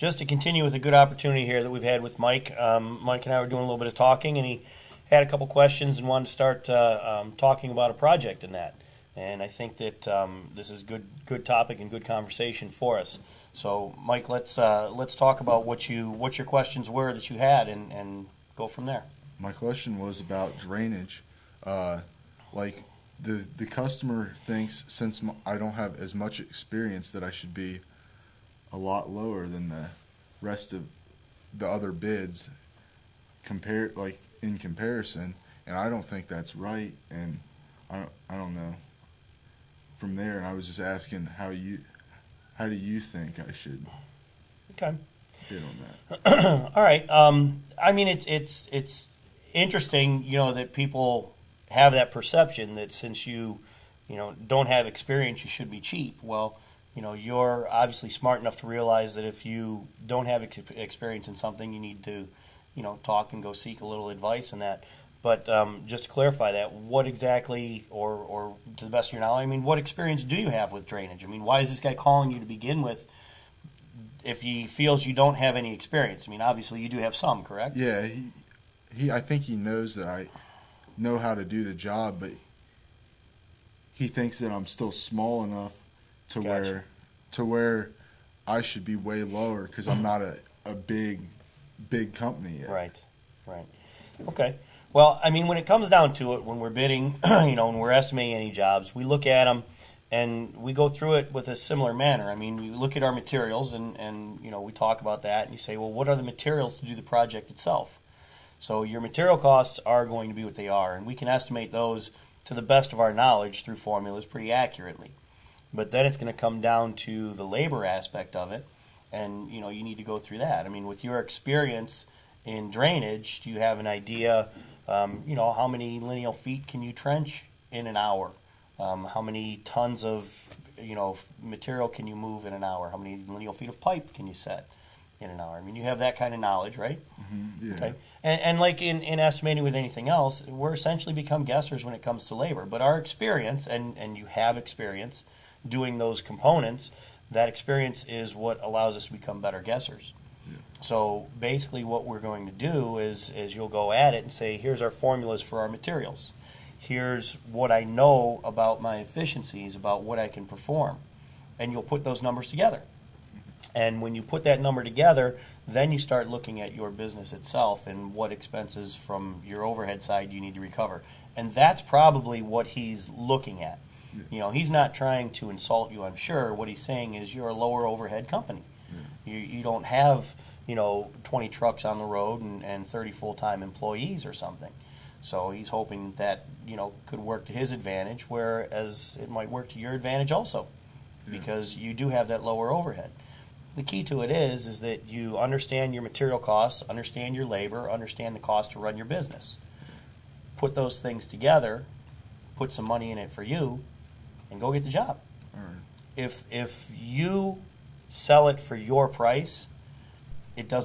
just to continue with a good opportunity here that we've had with Mike. Mike and I were doing a little bit of talking, and he had a couple questions and wanted to start talking about a project in that. And I think that this is good topic and good conversation for us. So, Mike, let's talk about what your questions were that you had, and go from there. My question was about drainage. Like the customer thinks since I don't have as much experience that I should be a lot lower than the rest of the other bids in comparison, and I don't think that's right, and I don't know. From there, I was just asking how do you think I should bid on that? All right. I mean, it's interesting, that people have that perception that since you don't have experience, you should be cheap. Well, you're obviously smart enough to realize that if you don't have experience in something, you need to, talk and go seek a little advice in that. But just to clarify that, what exactly, or to the best of your knowledge, I mean, what experience do you have with drainage? I mean, why is this guy calling you to begin with if he feels you don't have any experience? I mean, obviously you do have some, correct? Yeah, I think he knows that I know how to do the job, but he thinks that I'm still small enough to where I should be way lower because I'm not a big company yet. Right. Okay. Well, I mean, when it comes down to it, when we're bidding, when we're estimating any jobs, we look at them and we go through it with a similar manner. I mean, we look at our materials and we talk about that, and you say, well, what are the materials to do the project itself? So your material costs are going to be what they are, and we can estimate those to the best of our knowledge through formulas pretty accurately. But then it's going to come down to the labor aspect of it, and you need to go through that. I mean, with your experience in drainage, do you have an idea, how many lineal feet can you trench in an hour? How many tons of material can you move in an hour? How many lineal feet of pipe can you set in an hour? I mean, you have that kind of knowledge, right? Mm-hmm, yeah. Okay. And like in estimating with anything else, we're essentially become guessers when it comes to labor. But our experience, and you have experience doing those components, that experience is what allows us to become better guessers. Yeah. So basically what we're going to do is you'll go at it and say, here's our formulas for our materials. Here's what I know about my efficiencies, about what I can perform. And you'll put those numbers together. And when you put that number together, then you start looking at your business itself and what expenses from your overhead side you need to recover. And that's probably what he's looking at. He's not trying to insult you, I'm sure. What he's saying is you're a lower overhead company. Yeah. You don't have, 20 trucks on the road and 30 full-time employees or something. So he's hoping that, could work to his advantage, whereas it might work to your advantage also, because you do have that lower overhead. The key to it is that you understand your material costs, understand your labor, understand the cost to run your business. Put those things together, put some money in it for you, and go get the job. All right. If you sell it for your price, it doesn't